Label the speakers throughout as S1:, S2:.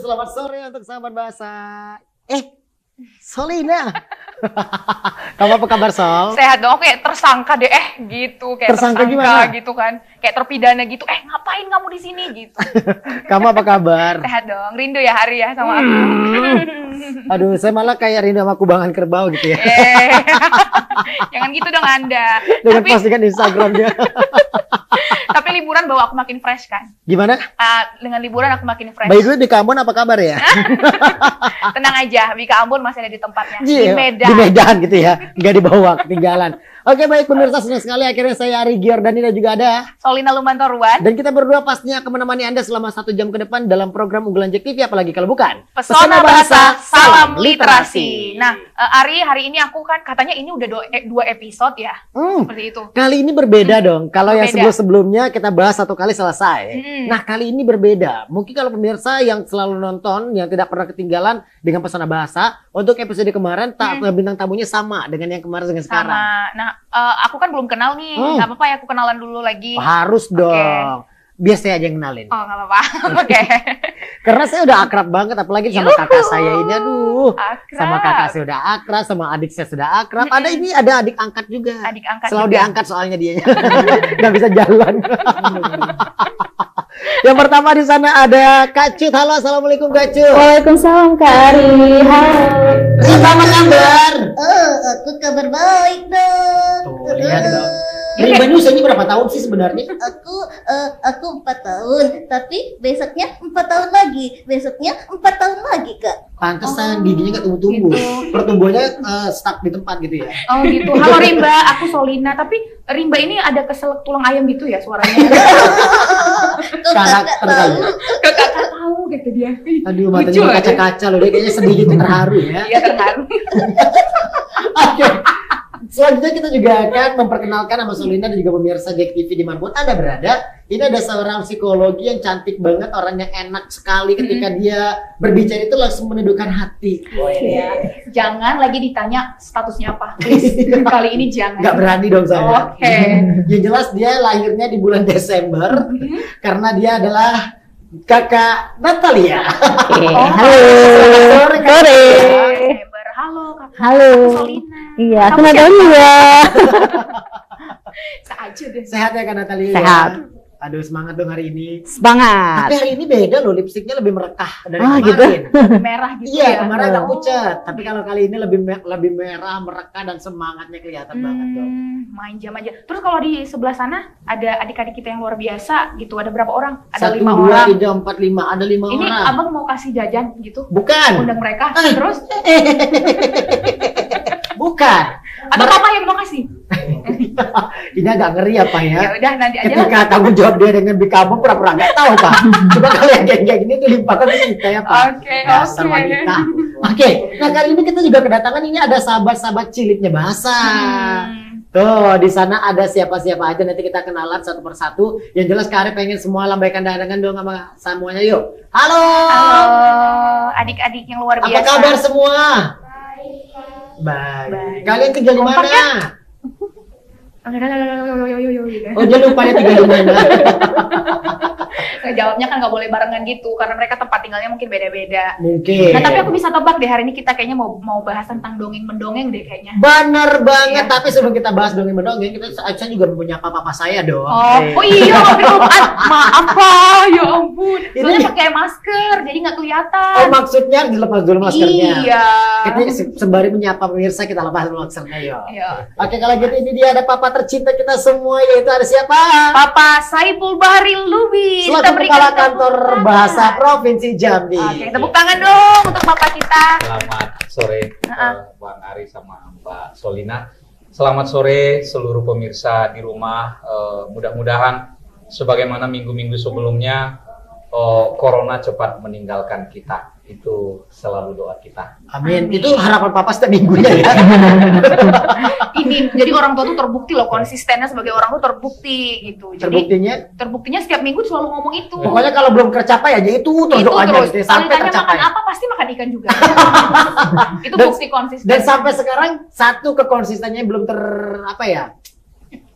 S1: selamat sore untuk sahabat bahasa. Solina. Kamu apa kabar, Sol?
S2: Sehat dong, kayak tersangka deh, gitu. Kayak
S1: tersangka gimana?
S2: Gitu kan. Kayak terpidana gitu, ngapain kamu di sini gitu.
S1: Kamu apa kabar?
S2: Sehat dong, rindu ya Hari ya sama aku.
S1: Aduh, saya malah kayak rindu sama kubangan kerbau gitu ya.
S2: Jangan gitu dong Anda.
S1: Dengan postingan Instagram dia.
S2: Tapi liburan bawa aku makin fresh kan.
S1: Gimana?
S2: Dengan liburan aku makin fresh.
S1: By the way, di Ambon apa kabar ya?
S2: Tenang aja, Bika Ambon masih ada di tempatnya.
S1: Di Medan. Di Medan gitu ya, nggak dibawa, ketinggalan. Oke, baik pemirsa, senang sekali akhirnya saya Ari Giordani dan juga ada
S2: Solina Lumantoruan.
S1: Dan kita berdua pastinya akan menemani Anda selama 1 jam ke depan dalam program unggulan JEK TV, apalagi kalau bukan
S2: Pesona Bahasa Salam Literasi. Nah, Ari, hari ini aku kan katanya ini udah 2 episode ya. Seperti itu.
S1: Kali ini berbeda dong. Kalau yang sebelum-sebelumnya kita bahas 1 kali selesai. Nah, kali ini berbeda. Mungkin kalau pemirsa yang selalu nonton, yang tidak pernah ketinggalan dengan Pesona Bahasa, untuk episode kemarin bintang tamunya sama dengan yang kemarin dengan sekarang.
S2: Nah, aku kan belum kenal nih. Gak apa-apa ya aku kenalan dulu lagi.
S1: Harus dong. Biar saya aja yang kenalin.
S2: Oh, gak apa-apa. Oke.
S1: Karena saya udah akrab banget, apalagi sama kakak saya ini. Aduh,
S2: akrab.
S1: Sama kakak saya udah akrab, sama adik saya sudah akrab. Ada adik angkat juga.
S2: Adik angkat
S1: selalu
S2: juga.
S1: Diangkat soalnya dia. Gak bisa jalan. Yang pertama di sana ada Kak Cut. Halo, assalamualaikum Kak Cut.
S3: Waalaikumsalam Kak Ari. Halo.
S1: Rimba apa kabar?
S3: Aku kabar baik dong.
S1: Tuh, lihat dong. Rimba ini usianya berapa tahun sih sebenarnya?
S3: Aku 4 tahun, tapi besoknya 4 tahun lagi, besoknya 4 tahun lagi Kak.
S1: Pantesan giginya gak tumbuh-tumbuh.
S2: Gitu.
S1: Pertumbuhannya stuck di tempat gitu ya.
S2: Oh gitu. Halo Rimba, aku Solina. Tapi Rimba ini ada keselak tulang ayam gitu ya suaranya.
S1: Karakter kali.
S2: Kakak tahu gitu dia.
S1: Aduh, matanya kaca-kaca loh. Dia kayaknya sedih gitu, terharu ya.
S2: Iya, terharu.
S1: Oke. Selanjutnya kita juga akan memperkenalkan sama Solina dan juga pemirsa JEK TV dimanapun Anda berada. Ini ada seorang psikologi yang cantik banget, orangnya enak sekali ketika dia berbicara itu langsung menundukkan hati.
S2: Ya. Jangan lagi ditanya statusnya apa. Please. Kali ini jangan.
S1: Gak berani dong saya.
S2: Oke.
S1: Yang jelas dia lahirnya di bulan Desember karena dia adalah Kakak Natalia.
S3: Halo.
S1: Sore.
S2: Halo Kak.
S3: Halo.
S2: Aku Solina.
S3: Iya, aku Natalia.
S2: Seaja deh.
S1: Sehat ya Kak Natalia?
S3: Sehat.
S1: Aduh, semangat dong hari ini.
S3: Semangat.
S1: Tapi hari ini beda loh, lipstiknya lebih merekah dari kemarin.
S3: Gitu?
S2: Merah gitu
S1: Iya,
S2: ya.
S1: kemarin agak pucat. Tapi kalau kali ini lebih merah, merekah dan semangatnya kelihatan banget dong.
S2: Main jam aja. Terus kalau di sebelah sana ada adik-adik kita yang luar biasa gitu. Ada berapa orang? Ada
S1: 1,
S2: 5
S1: 2,
S2: orang.
S1: 3, 4, 5. Ada 5
S2: Ini
S1: orang.
S2: abang mau kasih jajan gitu.
S1: Bukan.
S2: Undang mereka. Terus
S1: Bukan.
S2: atau papa yang mau kasih?
S1: Ini agak ngeri apa ya?
S2: Ya udah nanti aja.
S1: Ketika tanggung jawab dia dengan Bikabung pura-pura nggak tahu Pak. Coba kalian kayak gini dilimpahkan ke kita ya Pak.
S2: Oke.
S1: Dasar wanita. Oke. Nah kali ini kita juga kedatangan ini ada sahabat-sahabat ciliknya bahasa. Tuh di sana ada siapa-siapa aja, nanti kita kenalan satu persatu. Yang jelas Kak Ari pengen semua lambaikan dagangan dong sama semuanya, yuk. Halo.
S2: Halo adik-adik yang luar biasa.
S1: Apa kabar semua? Baik. Kalian tinggal di mana? Oh dia lupa ya tinggal di mana.
S2: Jawabnya kan nggak boleh barengan gitu karena mereka tempat tinggalnya mungkin beda-beda.
S1: Mungkin.
S2: Nah tapi aku bisa tebak deh hari ini kita kayaknya mau bahas tentang dongeng-mendongeng deh kayaknya.
S1: Bener banget,
S2: Iya.
S1: tapi sebelum kita bahas dongeng-mendongeng, saya juga menyapa papa saya dong.
S2: Oh iya, maaf Pak, ya ampun. Soalnya
S1: Ini-
S2: pakai masker, jadi nggak kelihatan.
S1: Oh maksudnya dilepas dulu maskernya.
S2: Iya.
S1: Kita sembari menyapa pemirsa kita lepas dulu maskernya yuk.
S2: Iya.
S1: Oke kalau gitu ini dia ada papa tercinta kita semua, yaitu ada siapa?
S2: Papa Saiful Bahri Lubis.
S1: Selaku Kepala Kantor Bahasa Provinsi Jambi.
S2: Oke, tepuk tangan dong untuk Bapak kita.
S4: Selamat sore Bang Ari sama Mbak Solina. Selamat sore seluruh pemirsa di rumah. Mudah-mudahan sebagaimana minggu-minggu sebelumnya corona cepat meninggalkan kita. Itu selalu doa kita.
S1: Amin. Itu harapan papa setiap minggunya ya.
S2: Ini jadi orang tua tuh terbukti loh, konsistennya sebagai orang tuh terbukti gitu. Jadi terbuktinya setiap minggu selalu ngomong itu.
S1: Pokoknya kalau belum tercapai aja itu terus doanya
S2: terus.
S1: gitu,
S2: Kalau
S1: sampai
S2: ditanya
S1: tercapai.
S2: makan apa pasti makan ikan juga. Itu bukti konsisten.
S1: Dan sampai sekarang satu kekonsistennya belum nggak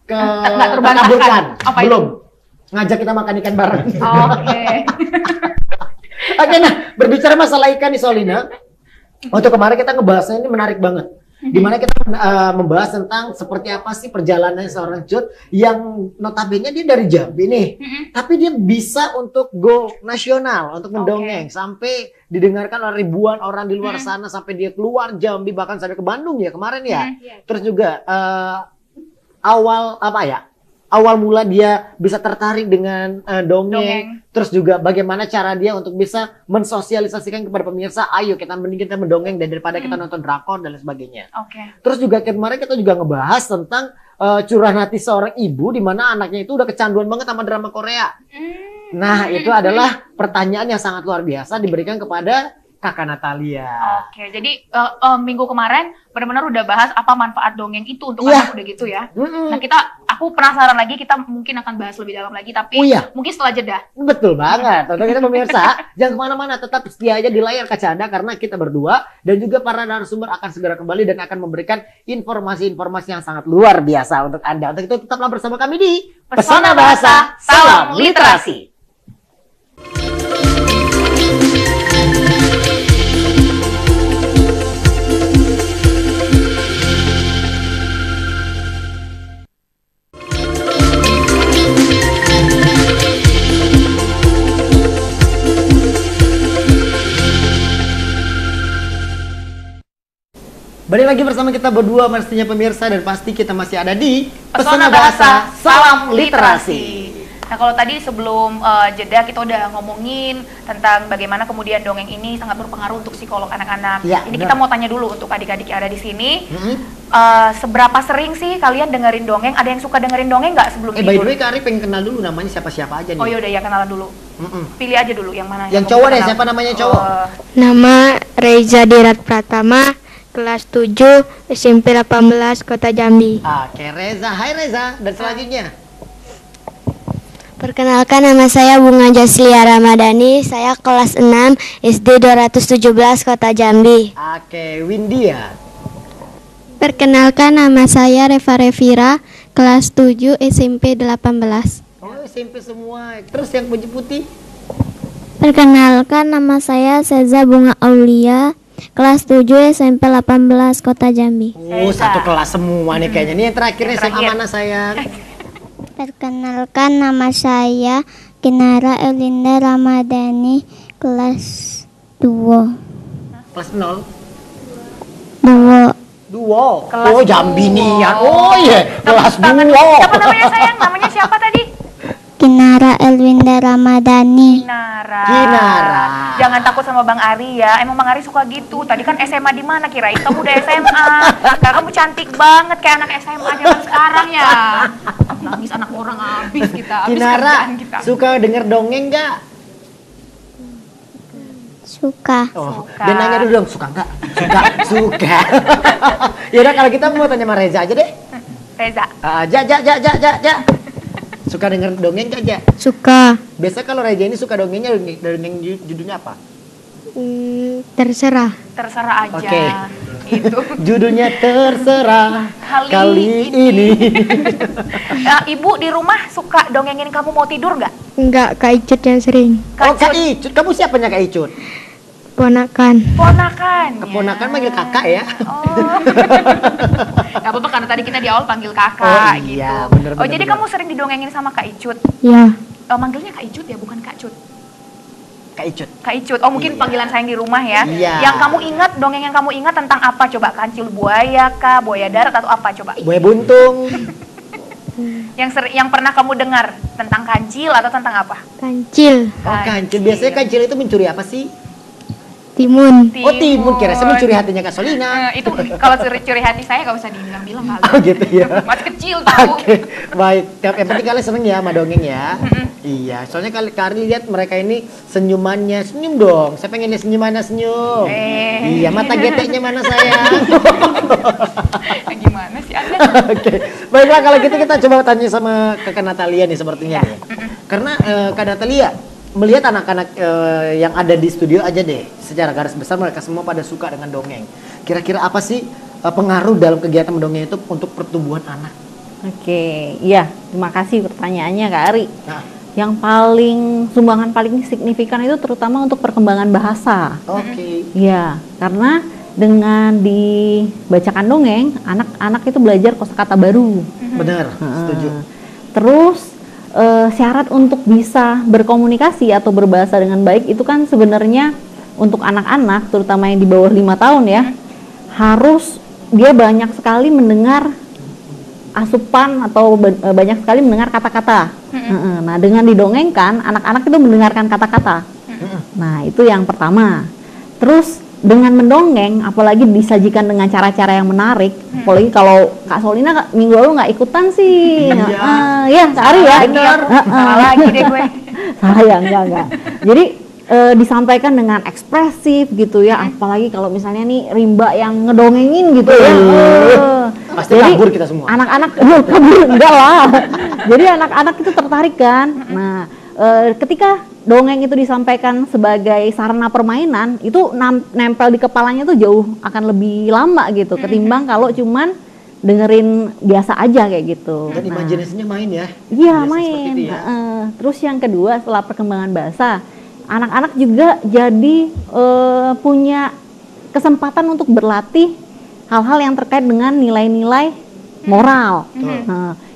S2: terbantahkan.
S1: terkabulkan.
S2: Apa
S1: Belum. Ngajak kita makan ikan bareng.
S2: Oke.
S1: Oke, nah berbicara masalah ikan nih Solina, untuk kemarin kita ngebahasnya ini menarik banget. Dimana kita membahas tentang seperti apa sih perjalanan seorang Cut yang notabene dia dari Jambi nih, tapi dia bisa untuk go nasional, untuk mendongeng sampai didengarkan oleh ribuan orang di luar sana, sampai dia keluar Jambi bahkan sampai ke Bandung ya kemarin ya. Terus juga awal mula dia bisa tertarik dengan dongeng. Terus juga bagaimana cara dia untuk bisa mensosialisasikan kepada pemirsa, ayo mending kita mendongeng daripada kita nonton drakor dan lain sebagainya. Terus juga kemarin kita juga ngebahas tentang curahan hati seorang ibu di mana anaknya itu udah kecanduan banget sama drama Korea. Nah, itu adalah pertanyaan yang sangat luar biasa diberikan kepada Kakak Natalia.
S2: Oke, jadi minggu kemarin benar-benar udah bahas apa manfaat dongeng itu untuk anak udah gitu ya. Nah aku penasaran lagi, kita mungkin akan bahas lebih dalam lagi, tapi mungkin setelah jeda.
S1: Betul banget. Untuk kita pemirsa, jangan kemana-mana, tetap setia aja di layar kaca Anda karena kita berdua dan juga para narasumber akan segera kembali dan akan memberikan informasi-informasi yang sangat luar biasa untuk Anda. Untuk itu tetaplah bersama kami di Pesona Bahasa Salam Literasi. Balik lagi bersama kita berdua pastinya pemirsa, dan pasti kita masih ada di
S2: Pesona Bahasa Salam Literasi. Nah kalau tadi sebelum jeda kita udah ngomongin tentang bagaimana kemudian dongeng ini sangat berpengaruh untuk psikolog anak-anak.
S1: Ya,
S2: ini kita mau tanya dulu untuk adik-adik yang ada di sini, seberapa sering sih kalian dengerin dongeng? Ada yang suka dengerin dongeng nggak sebelum tidur?
S1: By the way, Kak Ari pengen kenal dulu namanya siapa-siapa aja nih.
S2: Oh yaudah ya, kenalan dulu. Pilih aja dulu yang mana.
S1: Yang cowok deh, siapa namanya cowok?
S5: Nama Reza Dirat Pratama, kelas 7 SMP 18 Kota Jambi.
S1: Oke, Reza. Hai Reza. Dan selanjutnya?
S5: Perkenalkan, nama saya Bunga Jaslia Ramadhani. Saya kelas 6 SD 217 Kota Jambi.
S1: Oke, Windia.
S5: Perkenalkan, nama saya Reva Revira, kelas 7 SMP 18.
S1: Oh, SMP semua. Terus yang baju putih?
S5: Perkenalkan, nama saya Seza Bunga Aulia, kelas 7 SMP 18 Kota Jambi.
S1: Oh, satu kelas semua nih kayaknya. Ini yang terakhirnya SMA mana sayang?
S5: Perkenalkan, nama saya Kinara Elinda Ramadhani, kelas 2.
S1: Kelas 0?
S5: 2.
S1: Kelas oh, Jambi nih ya. Oh iya, kelas 2.
S2: Siapa namanya sayang? Namanya siapa tadi?
S5: Kinara Elwinda Ramadhani.
S2: Kinara. Jangan takut sama Bang Ari ya. Emang Bang Ari suka gitu. Tadi kan SMA di mana? Kirain kamu udah SMA. Karena kamu cantik banget kayak anak SMA zaman sekarang ya. Nangis anak orang habis kita. Habis
S1: Kinara,
S2: kita.
S1: suka denger dongeng nggak?
S5: Suka.
S1: Oh, dia nanya dulu dong, suka nggak? Suka. Yaudah kalau kita mau tanya sama Reza aja deh.
S2: Reza.
S1: Ja. Suka denger dongeng gak, Ja?
S5: Suka.
S1: Biasa kalau Reza ini suka dongengnya, dongeng judulnya apa?
S5: Terserah.
S2: Terserah aja.
S1: Oke.
S2: Gitu.
S1: Judulnya terserah kali ini.
S2: Ibu di rumah suka dongengin kamu mau tidur nggak?
S5: Enggak, Kak Icut yang sering.
S1: Kak Icut. Kamu siapanya Kak Icut?
S5: Ponakan.
S1: Keponakan manggil kakak ya?
S2: Oh. Gak apa-apa karena tadi kita di awal panggil kakak gitu.
S1: Iya, bener,
S2: jadi kamu sering didongengin sama Kak Icut?
S5: Iya.
S2: Manggilnya Kak Icut ya, bukan Kak Cut?
S1: Kak Icut.
S2: Kak Icut. Oh mungkin panggilan sayang di rumah ya?
S1: Iya.
S2: Yang kamu ingat, dongeng yang kamu ingat tentang apa? Coba kancil buaya kah, buaya darat atau apa coba?
S1: Buaya buntung.
S2: Yang pernah kamu dengar tentang kancil atau tentang apa?
S5: Kancil.
S1: Oh kancil, biasanya kancil itu mencuri apa sih?
S5: Timun.
S1: Oh timun, kira saya mencuri hatinya Kak Solina.
S2: Itu kalau curi hati saya gak usah dibilang-bilang kali.
S1: Oh gitu ya.
S2: Masih kecil tahu.
S1: Oke, baik. Yang penting kalian seneng ya sama dongeng ya. Iya, soalnya kali lihat mereka ini senyumannya, senyum dong. Saya pengen lihat senyumannya, senyum. Iya, mata geteknya mana sayang?
S2: Gimana sih Anda?
S1: Oke, baiklah kalau gitu kita coba tanya sama Kakak Natalia nih sepertinya nih. Karena Kak Natalia melihat anak-anak yang ada di studio aja deh, secara garis besar mereka semua pada suka dengan dongeng. Kira-kira apa sih pengaruh dalam kegiatan mendongeng itu untuk pertumbuhan anak?
S6: Oke, iya, terima kasih pertanyaannya Kak Ari.
S1: Nah.
S6: yang sumbangan paling signifikan itu terutama untuk perkembangan bahasa.
S1: Oke.
S6: Ya, karena dengan dibacakan dongeng, anak-anak itu belajar kosakata baru.
S1: Benar, setuju.
S6: Terus syarat untuk bisa berkomunikasi atau berbahasa dengan baik itu kan sebenarnya untuk anak-anak, terutama yang di bawah 5 tahun ya, harus dia banyak sekali mendengar asupan atau banyak sekali mendengar kata-kata. Nah, dengan didongengkan, anak-anak itu mendengarkan kata-kata. Nah, itu yang pertama. Terus dengan mendongeng, apalagi disajikan dengan cara-cara yang menarik, apalagi kalau Kak Solina minggu lalu nggak ikutan sih. Ya, Kak Ari ya.
S2: Salah lagi deh gue.
S6: Salah ya, enggak. Jadi disampaikan dengan ekspresif gitu ya, apalagi kalau misalnya nih Rimba yang ngedongengin gitu ya.
S1: Pasti
S6: Jadi,
S1: kabur kita semua.
S6: Anak-anak kabur enggak lah. Jadi anak-anak itu tertarik kan. Nah, ketika dongeng itu disampaikan sebagai sarana permainan, itu nempel di kepalanya tuh jauh akan lebih lama gitu ketimbang kalau cuman dengerin biasa aja kayak gitu.
S1: Dan imajinasinya main ya.
S6: Iya,
S1: Biasa
S6: main.
S1: seperti itu ya.
S6: Terus yang kedua, setelah perkembangan bahasa, anak-anak juga jadi punya kesempatan untuk berlatih hal-hal yang terkait dengan nilai-nilai moral.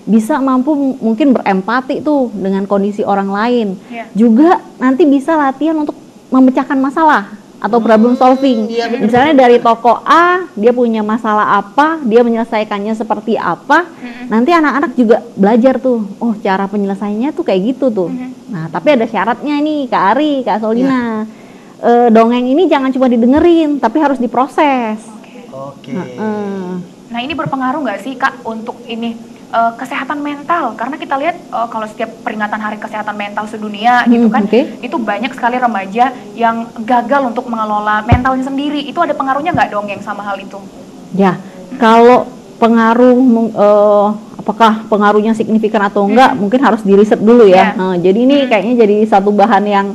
S6: Bisa mampu mungkin berempati tuh dengan kondisi orang lain. Juga nanti bisa latihan untuk memecahkan masalah atau problem solving. Misalnya dari tokoh A, dia punya masalah apa, dia menyelesaikannya seperti apa. Nanti anak-anak juga belajar tuh, oh cara penyelesaiannya tuh kayak gitu tuh. Nah, tapi ada syaratnya nih, Kak Ari, Kak Solina. Dongeng ini jangan cuma didengerin, tapi harus diproses.
S1: Oke.
S2: Nah, ini berpengaruh nggak sih Kak untuk ini kesehatan mental? Karena kita lihat kalau setiap peringatan Hari Kesehatan Mental Sedunia gitu kan, itu banyak sekali remaja yang gagal untuk mengelola mentalnya sendiri. Itu ada pengaruhnya nggak dongeng sama hal itu? Ya,
S6: kalau pengaruh apakah pengaruhnya signifikan atau enggak, mungkin harus diriset dulu ya. Nah, jadi ini kayaknya jadi satu bahan yang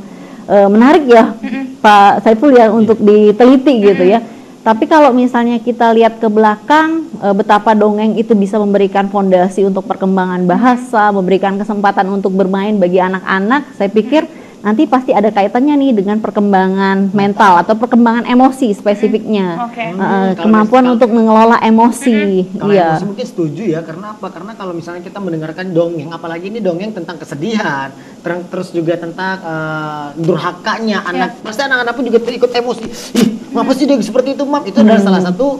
S6: menarik ya, Pak Saiful ya, untuk diteliti gitu ya. Tapi kalau misalnya kita lihat ke belakang, betapa dongeng itu bisa memberikan fondasi untuk perkembangan bahasa, memberikan kesempatan untuk bermain bagi anak-anak, saya pikir nanti pasti ada kaitannya nih dengan perkembangan mental atau perkembangan emosi spesifiknya. Kemampuan untuk mengelola emosi.
S1: Kalau emosi mungkin setuju ya, karena apa? Karena kalau misalnya kita mendengarkan dongeng, apalagi ini dongeng tentang kesedihan, terus juga tentang durhakanya anak, pasti anak-anak pun juga ikut emosi. Ih, ngapa sih dia seperti itu, Mam? Itu adalah salah satu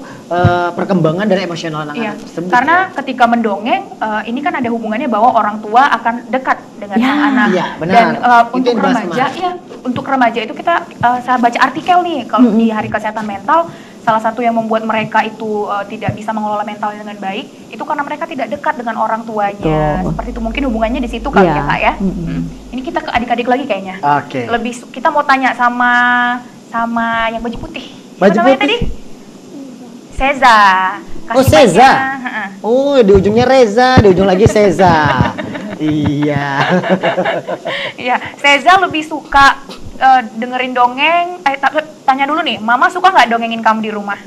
S1: perkembangan dari emosional anak-anak tersebut.
S2: Karena ketika mendongeng, ini kan ada hubungannya bahwa orang tua akan dekat dengan sang anak. Dan untuk remaja, untuk remaja itu saya baca artikel nih, kalau di Hari Kesehatan Mental, salah satu yang membuat mereka itu tidak bisa mengelola mentalnya dengan baik, itu karena mereka tidak dekat dengan orang tuanya. Seperti itu, mungkin hubungannya di situ kali ya Kak ya. Ini kita ke adik-adik lagi kayaknya. Lebih kita mau tanya sama yang baju putih.
S1: Baju
S2: namanya
S1: putih
S2: tadi? Seza.
S1: Seza. Oh, di ujungnya Reza, di ujung lagi Seza. Iya.
S2: Iya, Seza lebih suka dengerin dongeng. Tanya dulu nih, Mama suka nggak dongengin kamu di rumah?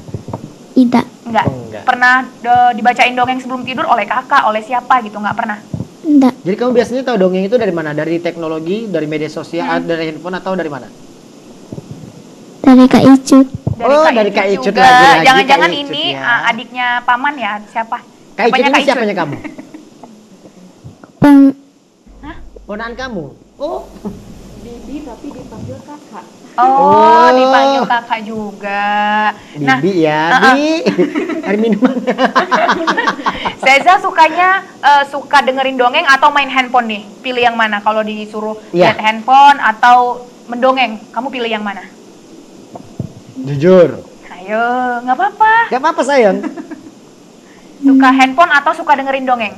S5: Tidak.
S2: Enggak. Pernah dibacain dongeng sebelum tidur oleh kakak, oleh siapa gitu? Nggak pernah?
S5: Tidak.
S1: Jadi kamu biasanya tahu dongeng itu dari mana? Dari teknologi, dari media sosial, dari handphone, atau dari mana?
S5: Dari Kak Icut.
S1: Dari Kak Icut
S2: juga.
S1: lagi.
S2: Jangan-jangan ini adiknya Paman ya? Siapa?
S1: Kak Icut ini siapanya kamu? Ponakan kamu? Oh.
S6: Bibi tapi dipanggil kakak.
S2: Oh, dipanggil kakak juga.
S1: Bibi ya, Bi. Hari minuman.
S2: Seza suka dengerin dongeng atau main handphone nih? Pilih yang mana kalau disuruh lihat handphone atau mendongeng? Kamu pilih yang mana?
S1: Jujur.
S2: Ayo, nggak apa-apa.
S1: Nggak apa-apa sayang.
S2: Suka handphone atau suka dengerin dongeng?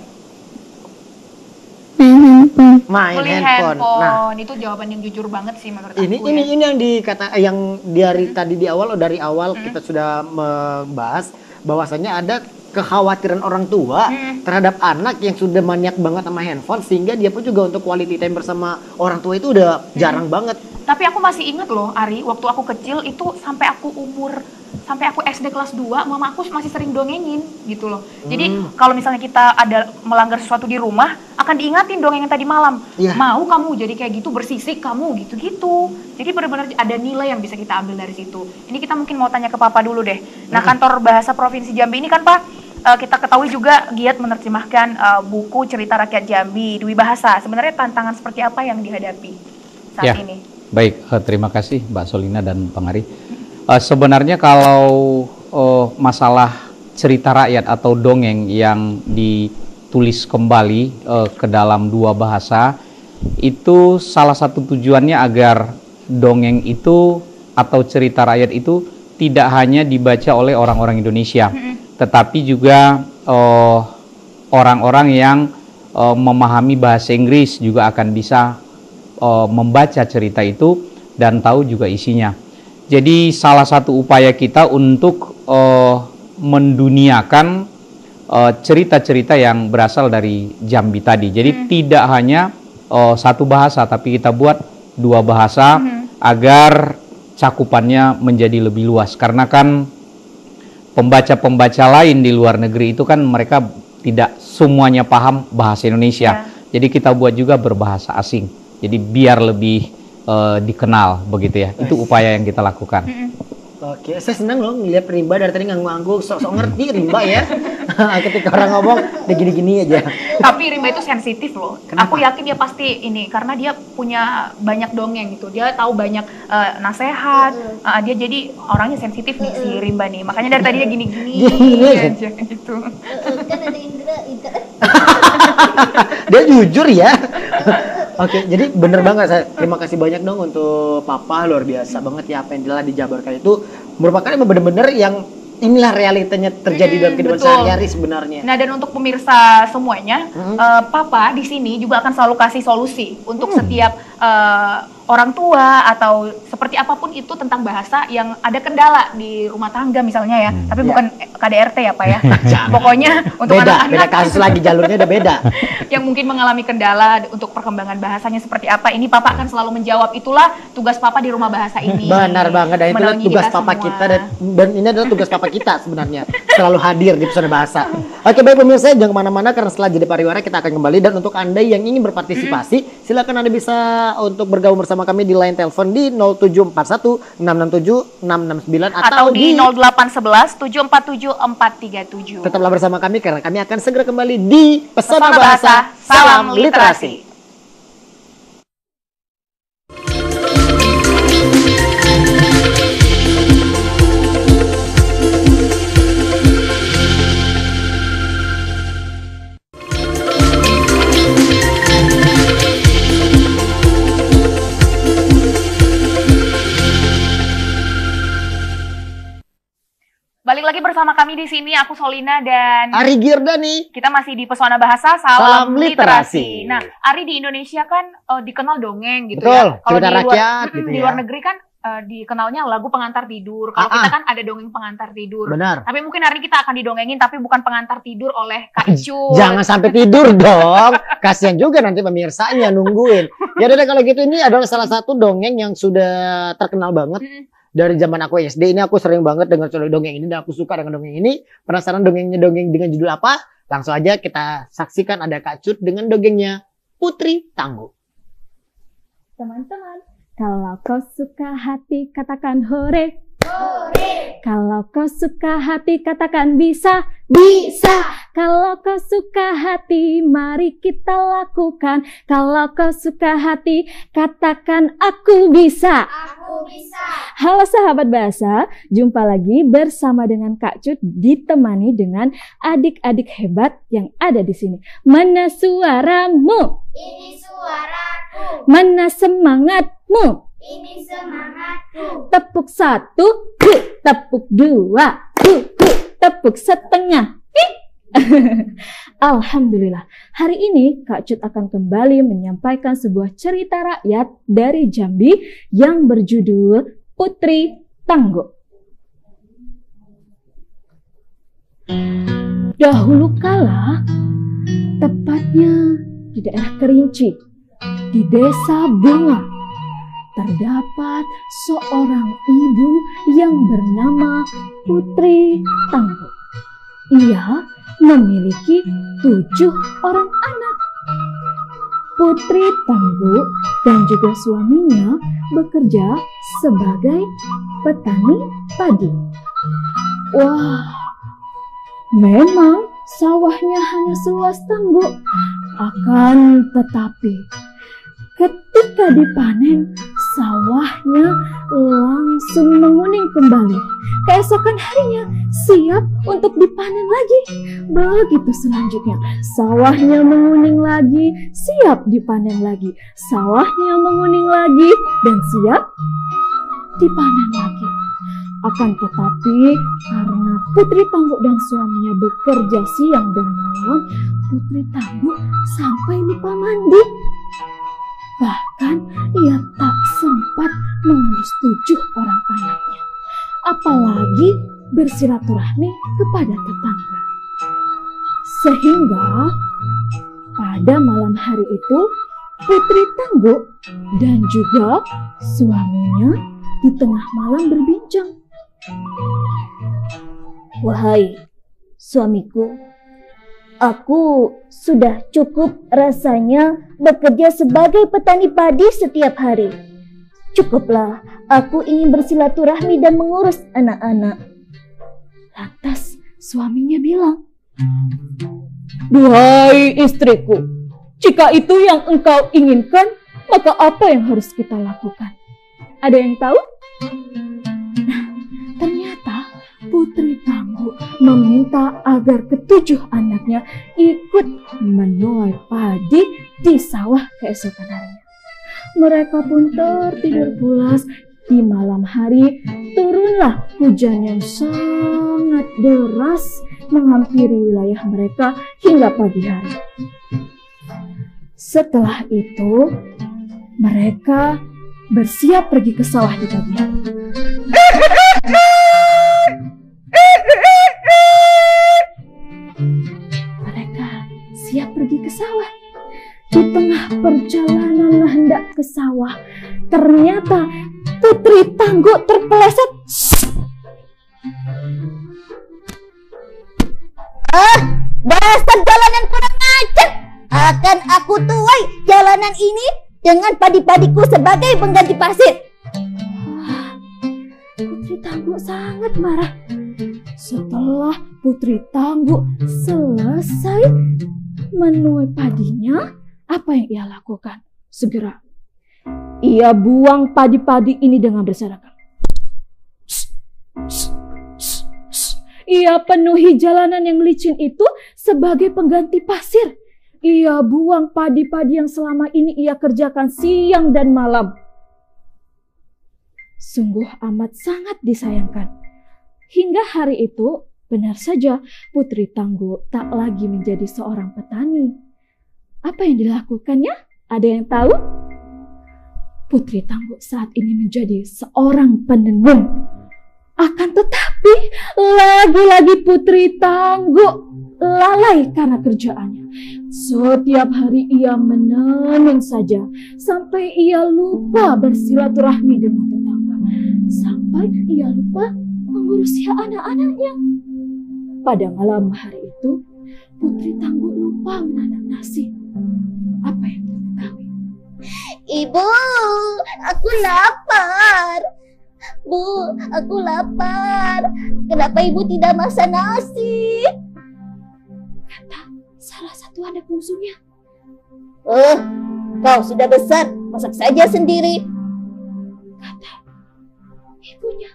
S1: Main handphone.
S2: Nah, itu jawaban yang jujur banget sih menurut aku.
S1: Ini yang dari awal kita sudah membahas bahwasanya ada kekhawatiran orang tua terhadap anak yang sudah maniak banget sama handphone, sehingga dia pun juga untuk quality time bersama orang tua itu udah jarang banget.
S2: Tapi aku masih ingat loh, Ari, waktu aku kecil itu sampai aku umur sampai aku SD kelas 2, mama aku masih sering dongengin gitu loh. Jadi kalau misalnya kita ada melanggar sesuatu di rumah, akan diingatin dongeng yang tadi malam. Mau kamu jadi kayak gitu, bersisik kamu gitu-gitu. Jadi benar-benar ada nilai yang bisa kita ambil dari situ. Ini kita mungkin mau tanya ke Papa dulu deh. Nah, Kantor Bahasa Provinsi Jambi ini kan Pak, kita ketahui juga giat menerjemahkan buku cerita rakyat Jambi, Dwi Bahasa. Sebenarnya tantangan seperti apa yang dihadapi saat ini?
S4: Baik, terima kasih Mbak Solina dan Bang Ari. Sebenarnya kalau masalah cerita rakyat atau dongeng yang ditulis kembali ke dalam 2 bahasa, itu salah satu tujuannya agar dongeng itu atau cerita rakyat itu tidak hanya dibaca oleh orang-orang Indonesia, tetapi juga orang-orang yang memahami bahasa Inggris juga akan bisa membaca cerita itu dan tahu juga isinya. Jadi salah satu upaya kita untuk menduniakan cerita-cerita yang berasal dari Jambi tadi. Jadi tidak hanya satu bahasa, tapi kita buat 2 bahasa agar cakupannya menjadi lebih luas. Karena kan pembaca-pembaca lain di luar negeri itu kan mereka tidak semuanya paham bahasa Indonesia. Jadi kita buat juga berbahasa asing. Jadi biar lebih dikenal begitu ya. Itu upaya yang kita lakukan.
S1: Oke, saya senang loh ngeliat Rimba dari tadi ngangguk-ngangguk, sok-sok ngerti Rimba ya. Ketika orang ngomong, dia gini-gini aja.
S2: Tapi Rimba itu sensitif loh.
S1: Kenapa?
S2: Aku yakin dia pasti ini, karena dia punya banyak dongeng gitu. Dia tahu banyak nasihat. Dia jadi orangnya sensitif nih si Rimba nih. Makanya dari tadi dia gini-gini aja gitu.
S3: Kan ada Indra.
S1: Dia jujur ya. Oke, jadi bener banget. Saya terima kasih banyak dong untuk Papa, luar biasa banget ya apa yang telah dijabarkan itu merupakan bener-bener yang inilah realitanya terjadi dalam kehidupan sehari-hari sebenarnya.
S2: Nah, dan untuk pemirsa semuanya, Papa di sini juga akan selalu kasih solusi untuk setiap orang tua atau seperti apapun itu tentang bahasa yang ada kendala di rumah tangga misalnya ya. Tapi bukan KDRT ya Pak ya. Pokoknya untuk
S1: beda
S2: anak-anak
S1: kasus lagi, jalurnya udah beda.
S2: yang mungkin mengalami kendala untuk perkembangan bahasanya seperti apa, ini Papa akan selalu menjawab. Itulah tugas Papa di rumah bahasa ini.
S1: Benar banget, dan itulah tugas Papa kita, dan ini adalah tugas Papa kita sebenarnya, selalu hadir di Pesona Bahasa. Oke, baik pemirsa, jangan kemana-mana karena setelah jeda pariwara kita akan kembali. Dan untuk Anda yang ingin berpartisipasi, silakan Anda bisa untuk bergabung bersama kami di line telepon di 0741 667 669
S2: atau di 0811 747 437.
S1: Tetaplah bersama kami karena kami akan segera kembali di Pesona Bahasa. Salam Literasi.
S2: Balik lagi bersama kami di sini, aku Solina dan
S1: Ari Girdani.
S2: Kita masih di Pesona Bahasa
S1: Salam
S2: Salam
S1: Literasi.
S2: Nah, Ari di Indonesia kan dikenal dongeng gitu.
S1: Betul,
S2: ya. Kalau
S1: cerita
S2: di luar,
S1: rakyat gitu
S2: di
S1: ya.
S2: luar negeri kan dikenalnya lagu pengantar tidur. Kalau kita kan ada dongeng pengantar tidur.
S1: Benar.
S2: Tapi mungkin hari ini kita akan didongengin tapi bukan pengantar tidur oleh Kak Icu.
S1: Jangan sampai tidur dong. Kasihan juga nanti pemirsanya nungguin. Ya udah kalau gitu, ini adalah salah satu dongeng yang sudah terkenal banget. Dari zaman aku SD ini aku sering banget dengar dongeng ini dan aku suka dengan dongeng ini. Penasaran dongengnya dongeng dengan judul apa? Langsung aja kita saksikan, ada Kak Cut dengan dongengnya Putri Tangguh.
S7: Teman-teman, kalau kau suka hati katakan hore. Hore. Kalau kau suka hati katakan bisa. Bisa. Kalau kau suka hati mari kita lakukan. Kalau kau suka hati katakan aku bisa. Aku bisa. Halo sahabat bahasa, jumpa lagi bersama dengan Kak Cut ditemani dengan adik-adik hebat yang ada di sini. Mana suaramu?
S3: Ini suaraku.
S7: Mana semangatmu?
S3: Ini semangatku.
S7: Tepuk 1, tepuk 2, tepuk setengah. Alhamdulillah, hari ini Kak Cut akan kembali menyampaikan sebuah cerita rakyat dari Jambi yang berjudul Putri Tangguh. Dahulu kala, tepatnya di daerah Kerinci, di desa Bunga, terdapat seorang ibu yang bernama Putri Tangguh. Ia memiliki 7 orang anak. Putri Tangguh dan juga suaminya bekerja sebagai petani padi. Wah, memang sawahnya hanya seluas Tangguh. Akan tetapi, ketika dipanen, sawahnya langsung menguning kembali. Keesokan harinya siap untuk dipanen lagi. Begitu selanjutnya, sawahnya menguning lagi, siap dipanen lagi. Sawahnya menguning lagi dan siap dipanen lagi. Akan tetapi, karena Putri Tangguh dan suaminya bekerja siang dan malam, Putri Tangguh sampai lupa mandi. Bahkan ia tak sempat mengurus 7 orang anaknya, apalagi bersilaturahmi kepada tetangga. Sehingga pada malam hari itu, Putri Tangguh dan juga suaminya di tengah malam berbincang.
S3: Wahai suamiku, aku sudah cukup rasanya bekerja sebagai petani padi setiap hari. Cukuplah, aku ingin bersilaturahmi dan mengurus anak-anak.
S7: Lantas suaminya bilang, "Duhai istriku, jika itu yang engkau inginkan, maka apa yang harus kita lakukan? Ada yang tahu?" Nah, ternyata Putri Tangguh meminta agar ke-7 anaknya ikut menuai padi di sawah keesokan harinya. Mereka pun tertidur pulas. Di malam hari turunlah hujan yang sangat deras menghampiri wilayah mereka hingga pagi hari. Setelah itu, mereka bersiap pergi ke sawah di pagi hari. Mereka siap pergi ke sawah. Di tengah perjalanan hendak ke sawah, ternyata Putri Tangguh terpeleset.
S3: Dasar jalanan kurang ajar. Akan aku tuai jalanan ini dengan padi-padiku sebagai pengganti pasir.
S7: Putri Tangguh sangat marah. Setelah Putri Tangguh selesai menuai padinya, apa yang ia lakukan? Segera ia buang padi-padi ini dengan berserakan. Ia penuhi jalanan yang licin itu sebagai pengganti pasir. Ia buang padi-padi yang selama ini ia kerjakan siang dan malam. Sungguh amat sangat disayangkan. Hingga hari itu, benar saja Putri Tangguh tak lagi menjadi seorang petani. Apa yang dilakukannya? Ada yang tahu? Putri Tangguh saat ini menjadi seorang penenun. Akan tetapi, lagi-lagi Putri Tangguh lalai karena kerjaannya. Setiap hari ia menenun saja, sampai ia lupa bersilaturahmi dengan tetangga. Sampai ia lupa mengurusi anak-anaknya. Pada malam hari itu, Putri Tangguh lupa menanam nasi. Apa yang diketahui?
S3: Ibu, aku lapar. Bu, aku lapar. Kenapa ibu tidak masak nasi?
S7: Kata salah satu anak bungsunya.
S3: Kau sudah besar, masak saja sendiri.
S7: Kata ibunya.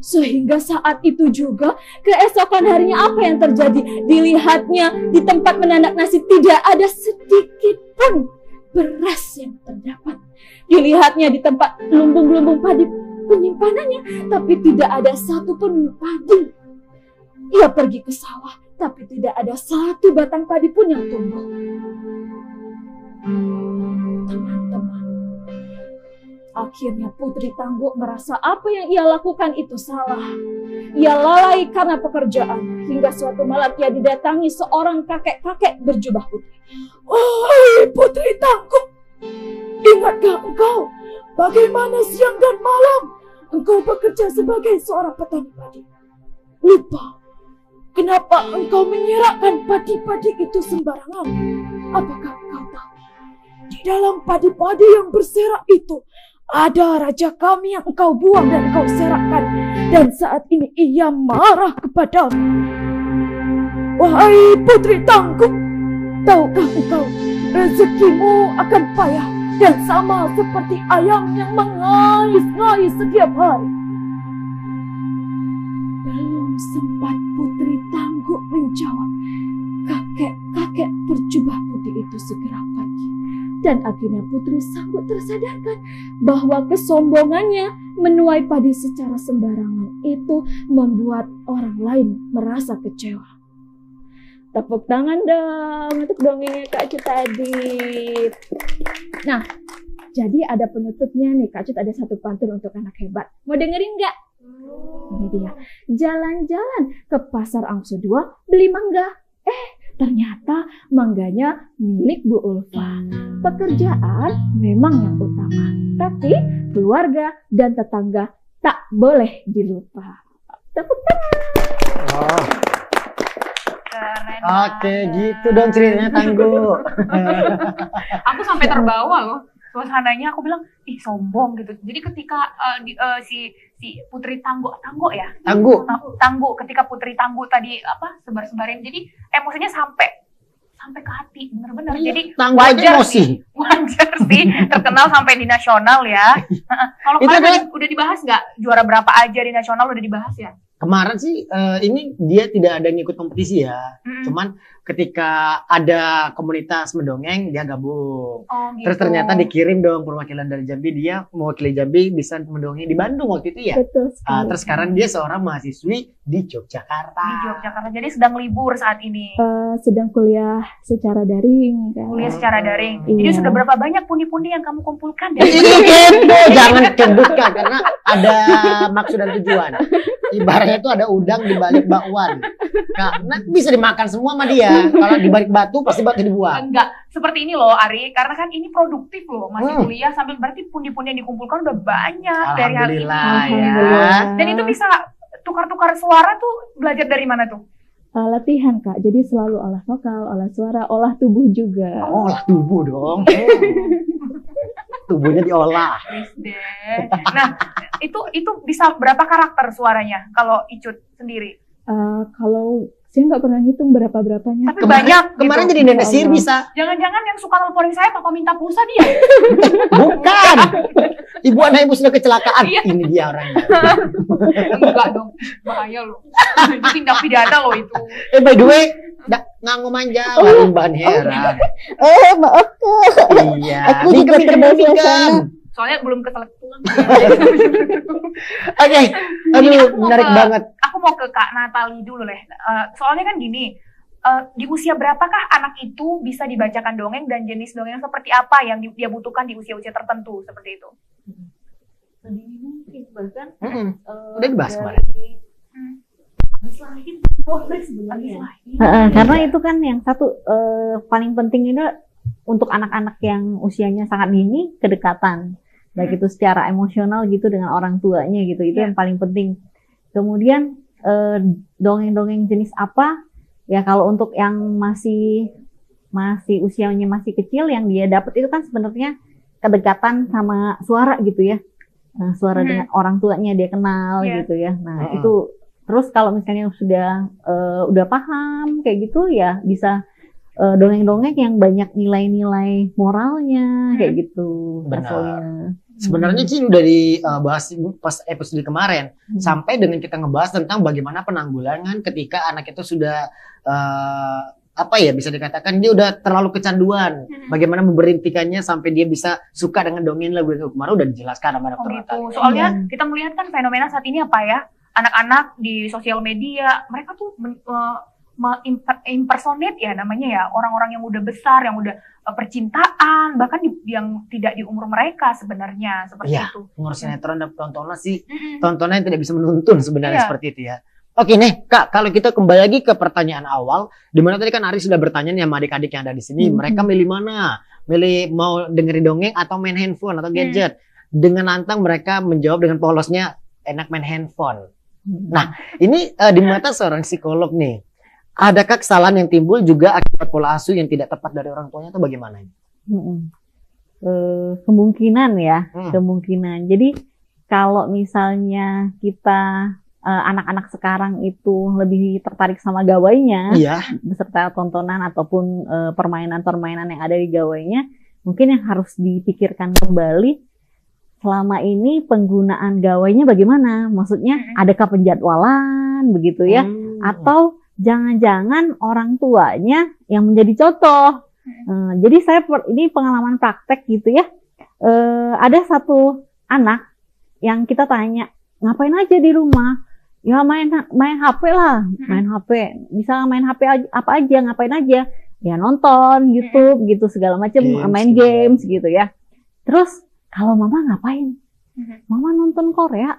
S7: Sehingga saat itu juga, keesokan harinya apa yang terjadi? Dilihatnya di tempat menanak nasi tidak ada sedikit pun beras yang terdapat. Dilihatnya di tempat lumbung-lumbung padi penyimpanannya, tapi tidak ada satupun padi. Ia pergi ke sawah, tapi tidak ada satu batang padi pun yang tumbuh. Teman-teman, akhirnya Putri Tangguh merasa apa yang ia lakukan itu salah. Ia lalai karena pekerjaan. Hingga suatu malam ia didatangi seorang kakek-kakek berjubah putih. "Wahai Putri Tangguh, ingatkah engkau
S8: Bagaimana siang dan malam engkau bekerja sebagai seorang petani padi? Lupa. Kenapa engkau menyirakkan padi-padi itu sembarangan? Apakah engkau tahu? Di dalam padi-padi yang berserak itu ada raja kami yang engkau buang dan engkau serakkan. Dan saat ini ia marah kepadamu. Wahai putri tangguh, tahukah engkau rezekimu akan payah dan sama seperti ayam yang mengais-ngais setiap hari. Belum sempat putri tangguh menjawab, kakek-kakek berjubah putih itu segera pergi. Dan akhirnya putri sanggup tersadarkan bahwa kesombongannya menuai padi secara sembarangan itu membuat orang lain merasa kecewa. Tepuk tangan dong untuk dongengnya Kak Cut Adit. Nah, jadi ada penutupnya nih Kak Cut, ada satu pantun untuk anak hebat. Mau dengerin nggak? Ini dia. Jalan-jalan ke pasar Angso 2 beli mangga. Ternyata mangganya milik Bu Ulfa. Pekerjaan memang yang utama, tapi keluarga dan tetangga tak boleh dilupa. Tepuk tangan.
S1: Oh.
S2: Keren.
S1: Oke, gitu dong ceritanya Tangguh.
S2: Aku sampai terbawa loh suasananya. Aku bilang, ih sombong gitu. Jadi ketika si Putri Tangguh ya, Tangguh ketika Putri Tangguh tadi sebar-sebarin, jadi emosinya sampai ke hati, bener-bener. Jadi wajar sih, terkenal sampai di nasional ya. Kalau kemarin udah dibahas nggak juara berapa aja di nasional, udah dibahas ya?
S1: Kemarin sih ini dia tidak ada ngikut kompetisi ya, cuman ketika ada komunitas mendongeng dia gabung.
S2: Gitu.
S1: Terus ternyata dikirim dong perwakilan dari Jambi, dia mewakili Jambi bisa mendongeng di Bandung waktu itu ya.
S3: Betul sekali.
S1: Terus sekarang dia seorang mahasiswi di Yogyakarta.
S2: Jadi sedang libur saat ini.
S3: Sedang kuliah secara daring kan.
S2: Kuliah secara daring.
S3: Iya.
S2: Jadi sudah berapa banyak pundi-pundi yang kamu kumpulkan dari
S1: Itu kepo, jangan kebutkan karena ada maksud dan tujuan. Ibaratnya itu ada udang di balik bakwan. Karena bisa dimakan semua sama dia. Kalau di balik batu pasti batu dibuang.
S2: Enggak, seperti ini loh Ari, karena kan ini produktif loh, masih kuliah sambil berarti pundi-pundi yang dikumpulkan udah banyak dari hari ini.
S1: Alhamdulillah ya.
S2: Dan itu bisa tukar-tukar suara tuh belajar dari mana tuh?
S3: Latihan Kak, jadi selalu olah vokal, olah suara, olah tubuh juga.
S1: Olah tubuh dong. Tubuhnya diolah.
S2: Nah, itu bisa berapa karakter suaranya kalau Icut sendiri?
S3: Kalau saya nggak pernah hitung berapa-berapanya.
S2: Tapi banyak.
S1: Kemarin
S2: gitu.
S1: jadi nenek sihir bisa.
S2: Jangan-jangan yang suka nelfonin saya papa minta pulsa dia?
S1: Bukan. Ibu anak ibu sudah kecelakaan.
S2: Iya.
S1: Ini dia orangnya.
S2: Enggak dong, bahaya loh. Itu tindak pidana loh itu.
S1: By the way, nganggu manja, Mbak heran.
S3: Maaf Kak.
S1: Iya.
S3: Aku juga terbawa suasana.
S2: Soalnya belum keselak pulang.
S1: Oke, aduh menarik banget.
S2: Aku mau ke Kak Natali dulu deh. Soalnya kan gini, di usia berapakah anak itu bisa dibacakan dongeng dan jenis dongeng seperti apa yang dia butuhkan di usia-usia tertentu seperti itu?
S6: Sedini mungkin bahkan
S1: udah dibahas kemarin.
S6: Boleh sebenarnya. Karena itu kan yang satu paling penting itu untuk anak-anak yang usianya sangat dini, kedekatan, baik itu secara emosional gitu dengan orang tuanya gitu, itu yang paling penting. Kemudian dongeng-dongeng jenis apa? Ya kalau untuk yang masih usianya masih kecil, yang dia dapat itu kan sebenarnya kedekatan sama suara gitu ya. Nah, suara dengan orang tuanya dia kenal gitu ya. Nah, itu terus kalau misalnya udah paham kayak gitu ya bisa dongeng-dongeng yang banyak nilai-nilai moralnya kayak gitu.
S1: Benar. Sebenarnya sih udah dibahas pas episode kemarin sampai dengan kita ngebahas tentang bagaimana penanggulangan ketika anak itu sudah bisa dikatakan dia udah terlalu kecanduan. Bagaimana memberhentikannya sampai dia bisa suka dengan dongeng lagu itu kemarin udah dijelaskan sama dokter.
S2: Gitu. Soalnya kita melihat kan fenomena saat ini apa ya? Anak-anak di sosial media mereka tuh impersonate ya namanya ya, orang-orang yang udah besar, yang udah percintaan, bahkan yang tidak di umur mereka sebenarnya seperti itu. Umur
S1: sinetron dan tontonan sih, tontonan yang tidak bisa menuntun sebenarnya seperti itu ya. Oke nih Kak, kalau kita kembali lagi ke pertanyaan awal, dimana tadi kan Ari sudah bertanya nih sama adik-adik yang ada di sini, mereka milih mana? Milih mau dengerin dongeng atau main handphone atau gadget? dengan lantang mereka menjawab dengan polosnya enak main handphone. Nah, ini di mata seorang psikolog nih, adakah kesalahan yang timbul juga akibat pola asuh yang tidak tepat dari orang tuanya atau bagaimana?
S6: Kemungkinan ya, kemungkinan. Jadi kalau misalnya kita anak-anak sekarang itu lebih tertarik sama gawainya, beserta tontonan ataupun permainan-permainan yang ada di gawainya, mungkin yang harus dipikirkan kembali selama ini penggunaan gawainya bagaimana? Maksudnya adakah penjadwalan begitu ya? Atau jangan-jangan orang tuanya yang menjadi contoh? Jadi saya ini pengalaman praktek gitu ya. Ada satu anak yang kita tanya, ngapain aja di rumah? Ya main HP lah, main HP. Bisa main HP apa aja, ngapain aja? Ya nonton YouTube gitu segala macam, main games gitu ya. Terus kalau mama ngapain? Mama nonton Korea.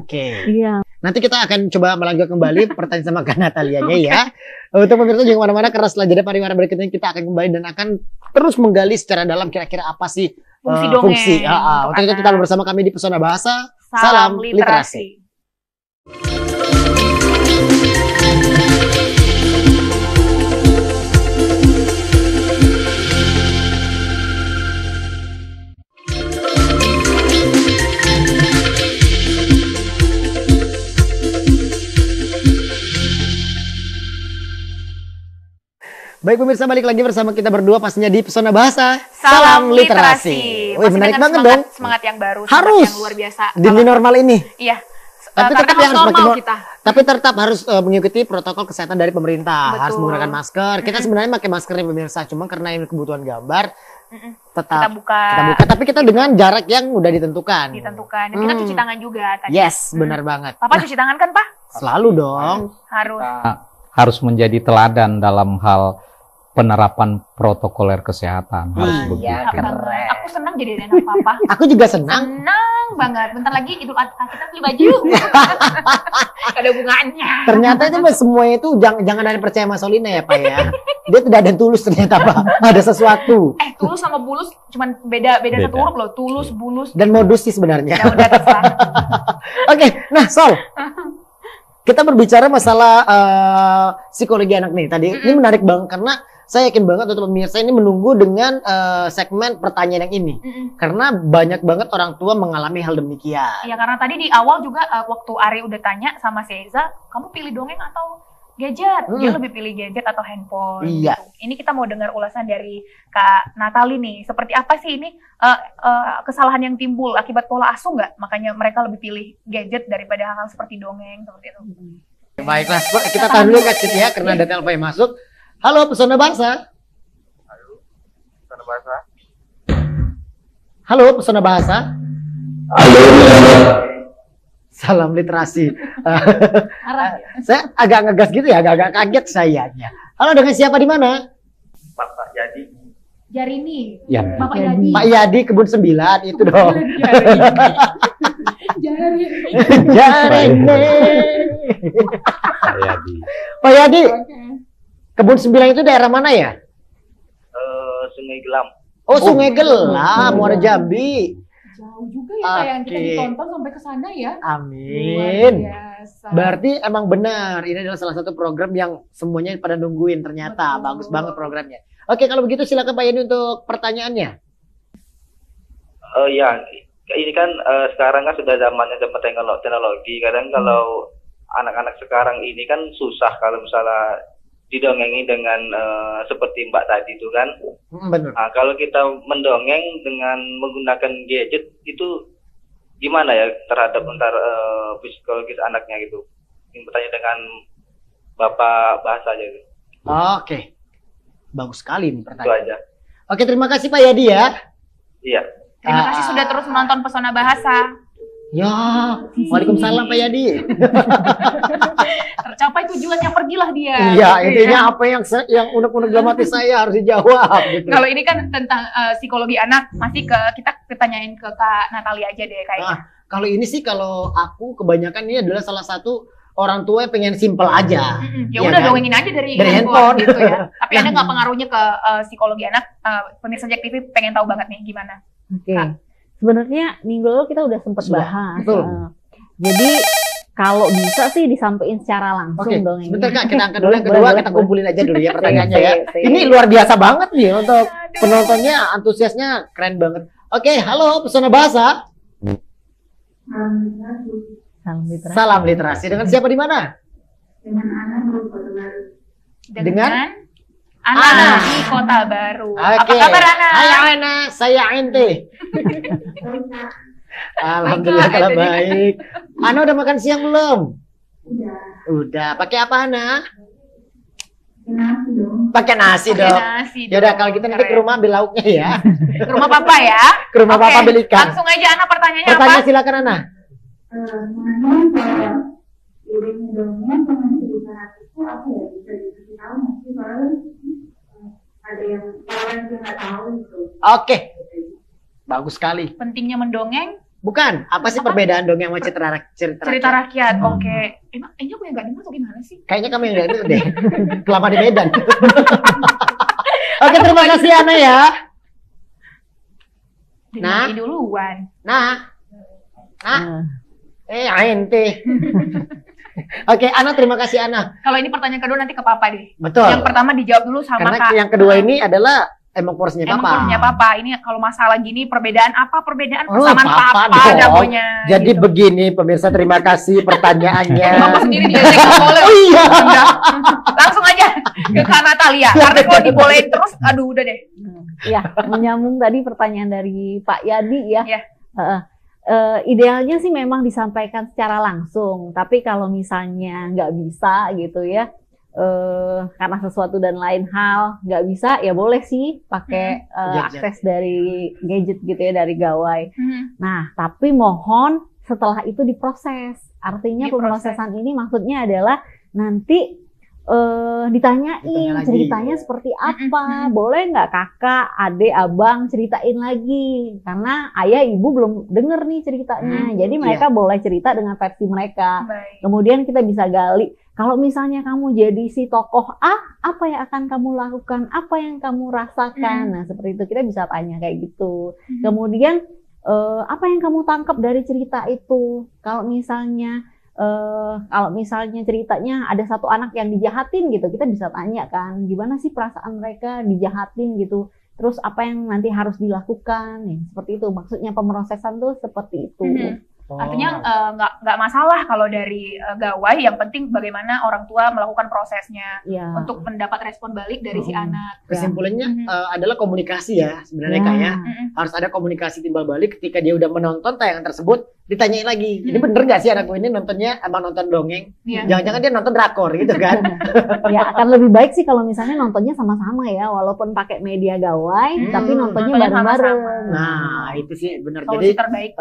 S1: Oke.
S6: Iya.
S1: Nanti kita akan coba melanjutkan kembali pertanyaan sama Kak Natalianya ya. Untuk pemirsa jangan kemana-mana, karena setelah jeda pariwara berikutnya kita akan kembali dan akan terus menggali secara dalam kira-kira apa sih fungsi. Untuk itu tetap bersama kami di Pesona Bahasa. Salam Literasi. Baik pemirsa, balik lagi bersama kita berdua pastinya di Pesona Bahasa.
S2: Salam Literasi.
S1: Wih, menarik banget dong.
S2: Semangat yang baru,
S1: harus
S2: yang luar biasa.
S1: Di new normal ini.
S2: Iya.
S1: Tapi
S2: tetap harus normal kita.
S1: Tapi tetap harus mengikuti protokol kesehatan dari pemerintah.
S2: Betul.
S1: Harus menggunakan masker. Kita sebenarnya pakai masker ya pemirsa, cuma karena ini kebutuhan gambar tetap
S2: kita buka.
S1: Tapi kita dengan jarak yang udah ditentukan.
S2: Dan kita cuci tangan juga tadi.
S1: Yes, benar banget.
S2: Papa cuci tangan kan, Pak?
S1: Selalu dong.
S2: Harus.
S4: Harus menjadi teladan dalam hal penerapan protokoler kesehatan. Harus begitu.
S2: Keren. Aku senang jadi anak Papa.
S1: Aku juga senang.
S2: Senang banget. Bentar lagi Idul Adha kita beli baju. Ada bunganya.
S1: Ternyata itu semuanya itu jangan ada percaya Mas Solina ya Pak ya. Dia tidak ada tulus ternyata Pak. Ada sesuatu.
S2: Tulus sama bulus cuman beda satu huruf loh. Tulus, bulus.
S1: Dan modus sih sebenarnya.
S2: Ya udah terserah.
S1: Oke, nah Sol. Kita berbicara masalah psikologi anak nih tadi. Ini menarik banget karena saya yakin banget untuk pemirsa ini menunggu dengan segmen pertanyaan yang ini. Karena banyak banget orang tua mengalami hal demikian.
S2: Ya karena tadi di awal juga waktu Ari udah tanya sama Seza, kamu pilih dongeng atau gadget? Dia lebih pilih gadget atau handphone.
S1: Iya.
S2: Gitu. Ini kita mau dengar ulasan dari Kak Natali nih. Seperti apa sih ini kesalahan yang timbul akibat pola asuh nggak? Makanya mereka lebih pilih gadget daripada hal-hal seperti dongeng seperti itu.
S1: Baiklah, kita tahan dulu Kak Cit ya karena ada telepon yang masuk. Halo Pesona Bahasa.
S9: Halo Pesona Bahasa.
S1: Halo Pesona Bahasa.
S9: Halo.
S1: Salam Literasi. Saya agak ngegas gitu ya, agak kaget sayanya. Halo, dengan siapa di mana?
S9: Bapak Yadi.
S2: Jarini.
S4: Ya.
S2: Bapak Yadi.
S1: Pak Yadi Kebun 9 itu dong. Jarini.
S4: Pak Yadi.
S1: Pak Yadi. Kebun 9 itu daerah mana ya?
S9: Sungai Gelam.
S1: Oh, Sungai Gelam, Muara Jambi.
S8: Jauh juga ya sayang, kita ditonton sampai ke sana ya.
S1: Amin.
S8: Luar biasa.
S1: Berarti emang benar, ini adalah salah satu program yang semuanya pada nungguin ternyata. Betul. Bagus banget programnya. Oke, kalau begitu silakan Pak Yadi untuk pertanyaannya.
S9: Ya, ini kan sekarang kan sudah zamannya teknologi. Kadang kalau anak-anak sekarang ini kan susah kalau misalnya didongengi dengan seperti Mbak tadi itu kan.
S1: Benar.
S9: Nah, kalau kita mendongeng dengan menggunakan gadget itu gimana ya terhadap psikologis anaknya gitu? Ini bertanya dengan Bapak Bahasa aja gitu.
S1: Oke. Bagus sekali nih pertanyaan.
S9: Itu aja.
S1: Oke, terima kasih Pak Yadi ya.
S9: Iya.
S2: Terima kasih sudah terus menonton Pesona Bahasa.
S1: Ya, waalaikumsalam Pak Yadi.
S2: Tercapai tujuannya, pergilah dia.
S1: Iya, intinya apa yang unek-unek dalam hati saya harus dijawab gitu.
S2: Kalau ini kan tentang psikologi anak, masih kita tanyain ke Kak Natali aja deh kayaknya.
S1: Nah, kalau ini sih kalau aku kebanyakan ini adalah salah satu orang tua yang pengen simple aja.
S2: Ya udah kan? Dongengin aja dari handphone gitu ya. Tapi ada nggak pengaruhnya ke psikologi anak? Pemirsa Jack TV pengen tahu banget nih gimana.
S6: Oke. sebenarnya minggu lalu kita udah sempat
S1: Sudah,
S6: bahas.
S1: betul.
S6: Jadi kalau bisa sih disampaikan secara langsung
S1: Oke,
S6: dong ini.
S1: sebentar Kak, kita angkat dulu
S6: Boleh,
S1: yang kedua,
S6: boleh,
S1: kita
S6: boleh.
S1: kumpulin aja dulu ya pertanyaannya ya.
S6: Sip.
S1: Ini luar biasa banget nih untuk penontonnya, antusiasnya keren banget. Oke, halo Pesona Bahasa.
S6: Salam literasi.
S1: Salam literasi. Dengan siapa di mana? Dengan
S2: Ana di Kota Baru. Apa
S1: Oke.
S2: kabar Ana?
S1: Hai Ana, saya Ente. Alhamdulillah
S2: Baiklah,
S1: kalau
S2: itu dia.
S1: baik. Ana udah makan siang belum? Udah. Pakai apa Ana? Pakai nasi dong.
S2: Nasi
S1: Ya udah
S2: dong.
S1: kalau gitu nanti ke
S2: Keren.
S1: rumah ambil lauknya ya.
S2: Ke rumah papa ya.
S1: Ke rumah
S2: Oke,
S1: papa ambil ikan.
S2: Langsung aja Ana pertanyaannya
S1: Pertanyaan
S2: apa?
S1: silakan Ana. Oke. Bagus sekali.
S2: Pentingnya mendongeng
S1: Bukan, apa sih perbedaan dongeng sama cerita
S2: cerita
S1: rakyat?
S2: rakyat. Oke. Emang ini aku yang gak dengar atau gimana sih?
S1: Kayaknya kamu yang lihat itu deh. Kelama di Medan. Oke, terima kasih Ana ya. Nah.
S2: Dimulai duluan.
S1: Nah. Ente. Oke, Ana, terima kasih Ana.
S2: Kalau ini pertanyaan kedua nanti ke papa deh.
S1: Betul.
S2: Yang pertama dijawab dulu sama
S1: Karena
S2: Kak.
S1: yang kedua ini adalah emang porsinya
S2: Emang
S1: papa.
S2: porsinya papa. Ini kalau masalah gini perbedaan apa? Perbedaan
S1: Oh,
S2: persamaan
S1: papa
S2: papa
S1: dong.
S2: jagonya.
S1: Jadi
S2: gitu.
S1: begini pemirsa, terima kasih pertanyaannya.
S2: Papa sendiri diajak nggak boleh.
S1: Oh iya.
S2: Udah. Langsung aja ke Kak Natalia. Karena kalau dibolehin terus, aduh udah deh.
S6: Ya, menyambung tadi pertanyaan dari Pak Yadi ya.
S2: Iya.
S6: Idealnya sih memang disampaikan secara langsung, tapi kalau misalnya nggak bisa gitu ya, karena sesuatu dan lain hal nggak bisa, ya boleh sih pakai
S1: Gadget.
S6: akses dari gadget gitu ya, dari gawai. Nah, tapi mohon setelah itu diproses. Artinya
S2: Diproses.
S6: pemrosesan ini maksudnya adalah nanti ditanyain
S1: Ditanya lagi.
S6: ceritanya seperti apa, boleh nggak kakak, adik, abang ceritain lagi, karena ayah ibu belum denger nih ceritanya, jadi mereka boleh cerita dengan versi mereka.
S2: Baik.
S6: Kemudian kita bisa gali, kalau misalnya kamu jadi si tokoh A, apa yang akan kamu lakukan, apa yang kamu rasakan, nah seperti itu kita bisa tanya kayak gitu. Kemudian apa yang kamu tangkap dari cerita itu, kalau misalnya ceritanya ada satu anak yang dijahatin gitu, kita bisa tanya kan, gimana sih perasaan mereka dijahatin gitu, terus apa yang nanti harus dilakukan, ya, seperti itu. Maksudnya pemrosesan tuh seperti itu.
S2: Artinya nggak masalah kalau dari gawai, yang penting bagaimana orang tua melakukan prosesnya
S6: Ya.
S2: untuk mendapat respon balik dari si anak.
S1: Kesimpulannya adalah komunikasi ya sebenarnya Kak ya. Harus ada komunikasi timbal balik ketika dia udah menonton tayangan tersebut, ditanyain lagi. Ini bener gak sih anakku ini nontonnya emang nonton dongeng?
S2: Iya.
S1: Jangan-jangan dia nonton drakor gitu kan?
S6: Ya akan lebih baik sih kalau misalnya nontonnya sama-sama ya, walaupun pakai media gawai, tapi nontonnya
S2: nontonnya
S6: bareng-bareng.
S2: sama-sama.
S1: Nah, itu sih benar.
S2: Solusi
S1: Jadi
S2: terbaik.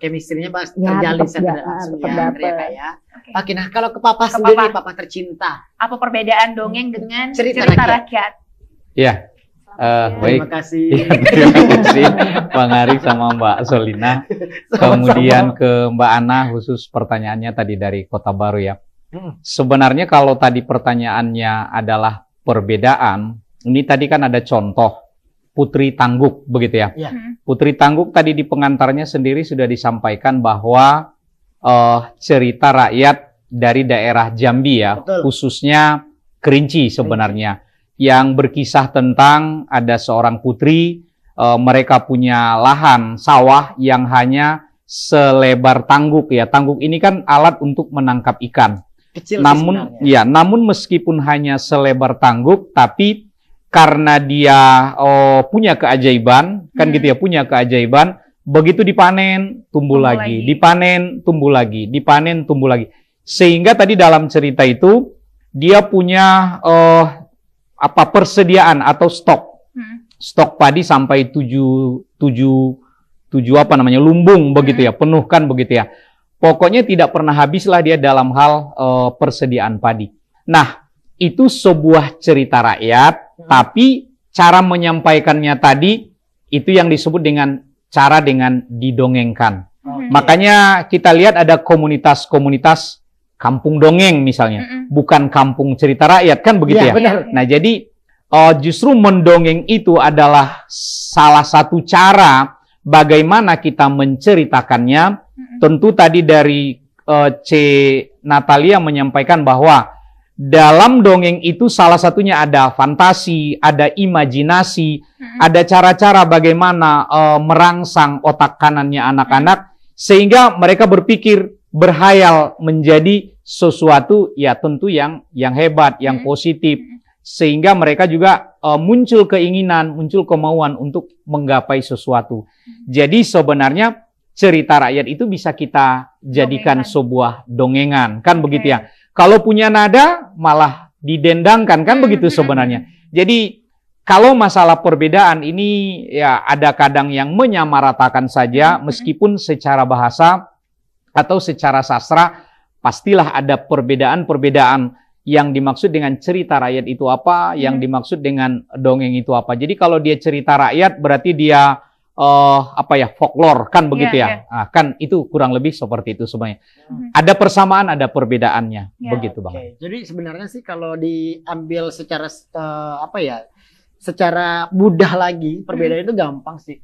S1: chemistry-nya pas
S6: Ya,
S1: terjalin
S6: tetap
S1: secara
S6: ya,
S1: langsung
S6: tetap
S1: ya,
S6: dapet.
S1: bener ya, Kak ya.
S2: Oke.
S1: Oke, nah kalau ke papa
S2: Ke
S1: sendiri,
S2: papa.
S1: papa tercinta.
S2: Apa perbedaan dongeng dengan
S1: Cerita
S2: cerita,
S1: rakyat.
S2: rakyat?
S4: Ya, baik.
S1: Terima kasih.
S4: Terima kasih Bang Ari sama Mbak Solina. Kemudian ke Mbak Ana khusus pertanyaannya tadi dari Kota Baru ya. Sebenarnya kalau tadi pertanyaannya adalah perbedaan, ini tadi kan ada contoh Putri Tangguk begitu ya.
S1: Iya.
S4: Putri Tangguk tadi di pengantarnya sendiri sudah disampaikan bahwa cerita rakyat dari daerah Jambi ya,
S1: Betul.
S4: khususnya Kerinci sebenarnya, yang berkisah tentang ada seorang putri, mereka punya lahan sawah yang hanya selebar tangguk ya. Tangguk ini kan alat untuk menangkap ikan.
S1: Kecil sih
S4: Namun
S1: sebenarnya.
S4: ya, namun meskipun hanya selebar tangguk, tapi karena dia punya keajaiban, kan gitu ya, punya keajaiban, begitu dipanen tumbuh lagi, dipanen tumbuh lagi, dipanen tumbuh lagi. Sehingga tadi dalam cerita itu dia punya persediaan atau stok padi sampai 7 lumbung begitu ya, penuhkan begitu ya. Pokoknya tidak pernah habislah dia dalam hal persediaan padi. Nah, itu sebuah cerita rakyat, tapi cara menyampaikannya tadi itu yang disebut dengan cara dengan didongengkan. Makanya kita lihat ada komunitas-komunitas kampung dongeng misalnya, bukan kampung cerita rakyat kan begitu
S1: Iya,
S4: ya.
S1: benar.
S4: Nah, jadi justru mendongeng itu adalah salah satu cara bagaimana kita menceritakannya. Tentu tadi dari C. Natalia menyampaikan bahwa dalam dongeng itu salah satunya ada fantasi, ada imajinasi, ada cara-cara bagaimana merangsang otak kanannya anak-anak sehingga mereka berpikir, berhayal menjadi sesuatu ya tentu yang hebat, yang positif, sehingga mereka juga muncul keinginan, muncul kemauan untuk menggapai sesuatu. Jadi sebenarnya cerita rakyat itu bisa kita jadikan sebuah dongengan, kan begitu ya. Kalau punya nada malah didendangkan, kan begitu sebenarnya. Jadi kalau masalah perbedaan ini ya ada kadang yang menyamaratakan saja, meskipun secara bahasa atau secara sastra pastilah ada perbedaan-perbedaan yang dimaksud dengan cerita rakyat itu apa, yang dimaksud dengan dongeng itu apa. Jadi kalau dia cerita rakyat berarti dia folklore, kan begitu ya. Nah, kan itu kurang lebih seperti itu sebenarnya. Ada persamaan, ada perbedaannya, begitu Bang.
S1: Jadi sebenarnya sih kalau diambil secara secara mudah lagi, perbedaan itu gampang sih.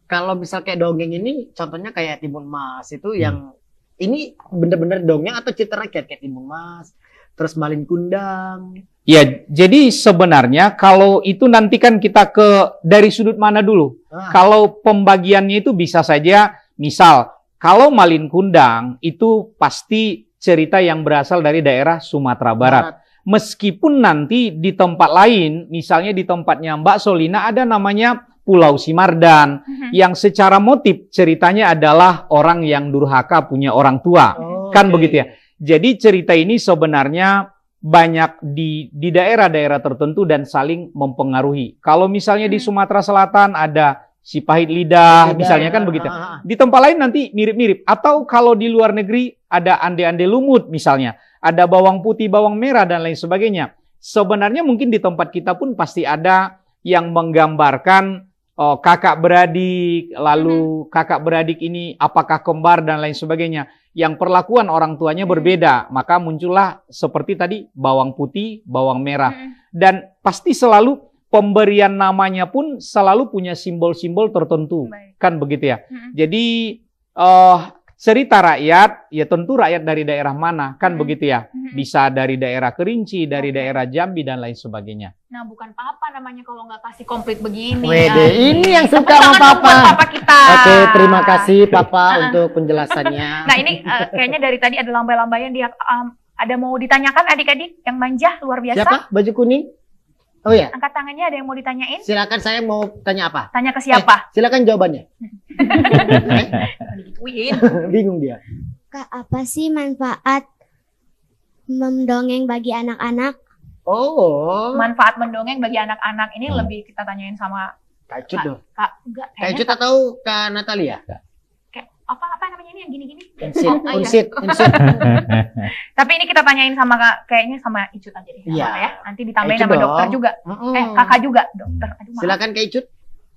S1: Kalau misal kayak dongeng ini, contohnya kayak Timun Mas itu yang ini bener-bener dongeng atau cerita rakyat kayak Timun Mas, terus Malin Kundang.
S4: Ya, jadi sebenarnya kalau itu nanti kan kita dari sudut mana dulu. Kalau pembagiannya itu bisa saja, misal kalau Malin Kundang itu pasti cerita yang berasal dari daerah Sumatera Barat. Meskipun nanti di tempat lain, misalnya di tempatnya Mbak Solina ada namanya Pulau Simardan, yang secara motif ceritanya adalah orang yang durhaka punya orang tua. Kan begitu ya. Jadi cerita ini sebenarnya banyak di daerah-daerah tertentu dan saling mempengaruhi. Kalau misalnya di Sumatera Selatan ada si pahit lidah, misalnya kan begitu. Di tempat lain nanti mirip-mirip. Atau kalau di luar negeri ada ande-ande lumut misalnya. Ada bawang putih, bawang merah dan lain sebagainya. Sebenarnya mungkin di tempat kita pun pasti ada yang menggambarkan kakak beradik, lalu kakak beradik ini apakah kembar dan lain sebagainya. Yang perlakuan orang tuanya berbeda, maka muncullah seperti tadi bawang putih, bawang merah. Dan pasti selalu pemberian namanya pun selalu punya simbol-simbol tertentu. Kan begitu ya. Jadi cerita rakyat, ya tentu rakyat dari daerah mana, kan begitu ya. Bisa dari daerah Kerinci, dari daerah Jambi dan lain sebagainya.
S2: Nah, bukan papa namanya kalau nggak kasih komplit begini.
S1: Wede, ini yang suka sama papa kita. Oke, terima kasih papa untuk penjelasannya.
S2: Nah, ini kayaknya dari tadi ada lambai-lambaian dia ada mau ditanyakan adik-adik yang manja luar biasa.
S1: Siapa? Baju kuning? Oh ya.
S2: Angkat tangannya, ada yang mau ditanyain?
S1: Silakan, saya mau tanya apa?
S2: Tanya ke siapa?
S1: Silakan jawabannya. Bingung dia.
S5: Kak, apa sih manfaat mendongeng bagi anak-anak?
S2: Manfaat mendongeng bagi anak-anak ini lebih kita tanyain sama
S1: Kak Icut dong.
S2: Kak
S1: Icut atau Kak Natalia?
S2: Kayak apa namanya ini yang gini-gini?
S1: Unsit.
S2: Tapi ini kita tanyain sama kayaknya sama Icut aja deh.
S1: Iya.
S2: Ya. Nanti ditambahin sama dokter juga. Kakak juga, dokter. Aduh,
S1: silakan Kak Icut.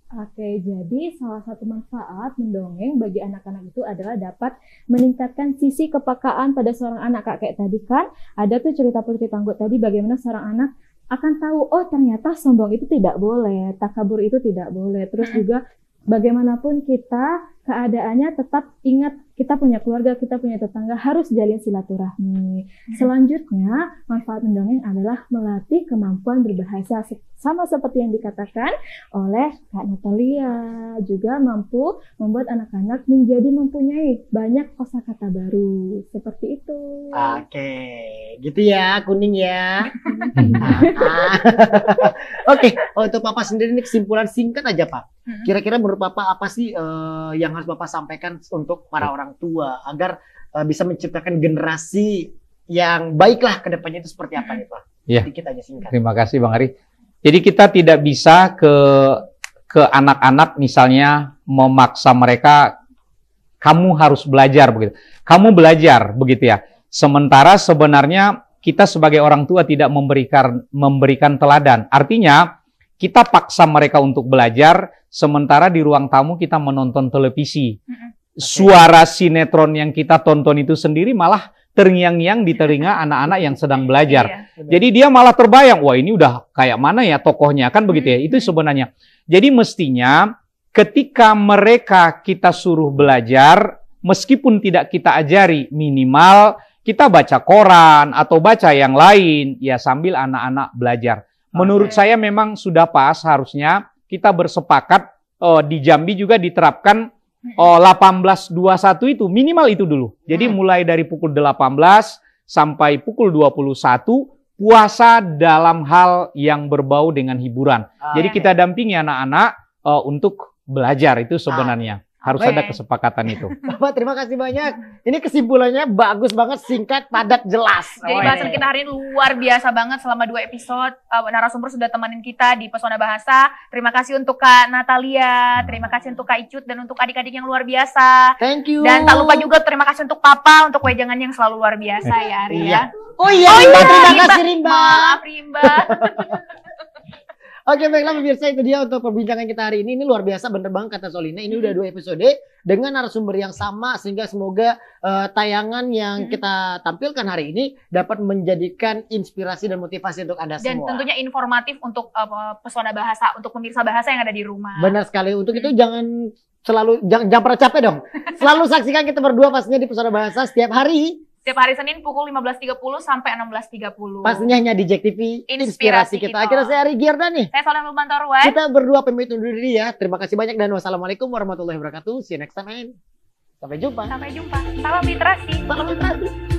S7: Oke, jadi salah satu manfaat mendongeng bagi anak-anak itu adalah dapat meningkatkan sisi kepekaan pada seorang anak. Kak, kayak tadi kan ada tuh cerita Putri Tangguh tadi bagaimana seorang anak akan tahu, oh ternyata sombong itu tidak boleh, takabur itu tidak boleh. Terus juga bagaimanapun kita keadaannya tetap ingat kita punya keluarga, kita punya tetangga, harus jalin silaturahmi. Selanjutnya, manfaat mendongeng adalah melatih kemampuan berbahasa, sama seperti yang dikatakan oleh Kak Natalia, juga mampu membuat anak-anak menjadi mempunyai banyak kosakata baru. Seperti itu.
S1: Oke, gitu ya, kuning ya. Oke, untuk Papa sendiri ini kesimpulan singkat aja Pak. Kira-kira menurut Papa apa sih yang harus Bapak sampaikan untuk para orang tua agar bisa menciptakan generasi yang baiklah ke depannya itu seperti apa nih Pak?
S4: Ya.
S1: Sedikit aja singkat.
S4: Terima kasih Bang Ari. Jadi kita tidak bisa ke anak-anak misalnya memaksa mereka kamu harus belajar begitu. Kamu belajar begitu ya. Sementara sebenarnya kita sebagai orang tua tidak memberikan teladan. Artinya kita paksa mereka untuk belajar, sementara di ruang tamu kita menonton televisi. Suara sinetron yang kita tonton itu sendiri malah terngiang-ngiang di telinga anak-anak yang sedang belajar. Jadi dia malah terbayang, wah ini udah kayak mana ya tokohnya, kan begitu ya. Itu sebenarnya. Jadi mestinya ketika mereka kita suruh belajar, meskipun tidak kita ajari, minimal kita baca koran atau baca yang lain, ya sambil anak-anak belajar. Menurut saya memang sudah pas harusnya kita bersepakat di Jambi juga diterapkan 18.21 itu minimal itu dulu. Jadi mulai dari pukul 18 sampai pukul 21 puasa dalam hal yang berbau dengan hiburan. Jadi kita dampingi anak-anak untuk belajar itu sebenarnya. Harus ada kesepakatan itu.
S1: Bapak terima kasih banyak. Ini kesimpulannya bagus banget, singkat, padat, jelas.
S2: Jadi bahasan kita hari ini luar biasa banget selama 2 episode. Narasumber sudah temenin kita di Pesona Bahasa. Terima kasih untuk Kak Natalia, terima kasih untuk Kak Icut, dan untuk adik-adik yang luar biasa.
S1: Thank you.
S2: Dan tak lupa juga terima kasih untuk Papa, untuk wejangan yang selalu luar biasa ya Ari ya.
S1: Oh iya, Rimba, terima kasih Rimba.
S2: Maaf Rimba.
S1: Oke, baiklah pemirsa, itu dia untuk perbincangan kita hari ini. Ini luar biasa, bener banget kata Solina. Ini udah 2 episode dengan narasumber yang sama, sehingga semoga tayangan yang kita tampilkan hari ini dapat menjadikan inspirasi dan motivasi untuk Anda
S2: Dan
S1: semua.
S2: tentunya informatif untuk Pesona Bahasa, untuk pemirsa bahasa yang ada di rumah.
S1: Benar sekali. Untuk itu jangan pernah capek dong. Selalu saksikan kita berdua pastinya di Pesona Bahasa setiap hari.
S2: Setiap hari Senin pukul 15.30 sampai 16.30.
S1: Pastinya hanya di Jack TV, inspirasi kita. Akhirnya saya Ari Gierda nih.
S2: Saya Solina Lubantorwan.
S1: Kita berdua pamit undur diri ya. Terima kasih banyak dan wassalamualaikum warahmatullahi wabarakatuh. See you next time. Sampai jumpa.
S2: Sampai jumpa. Salam literasi.
S1: Salam literasi.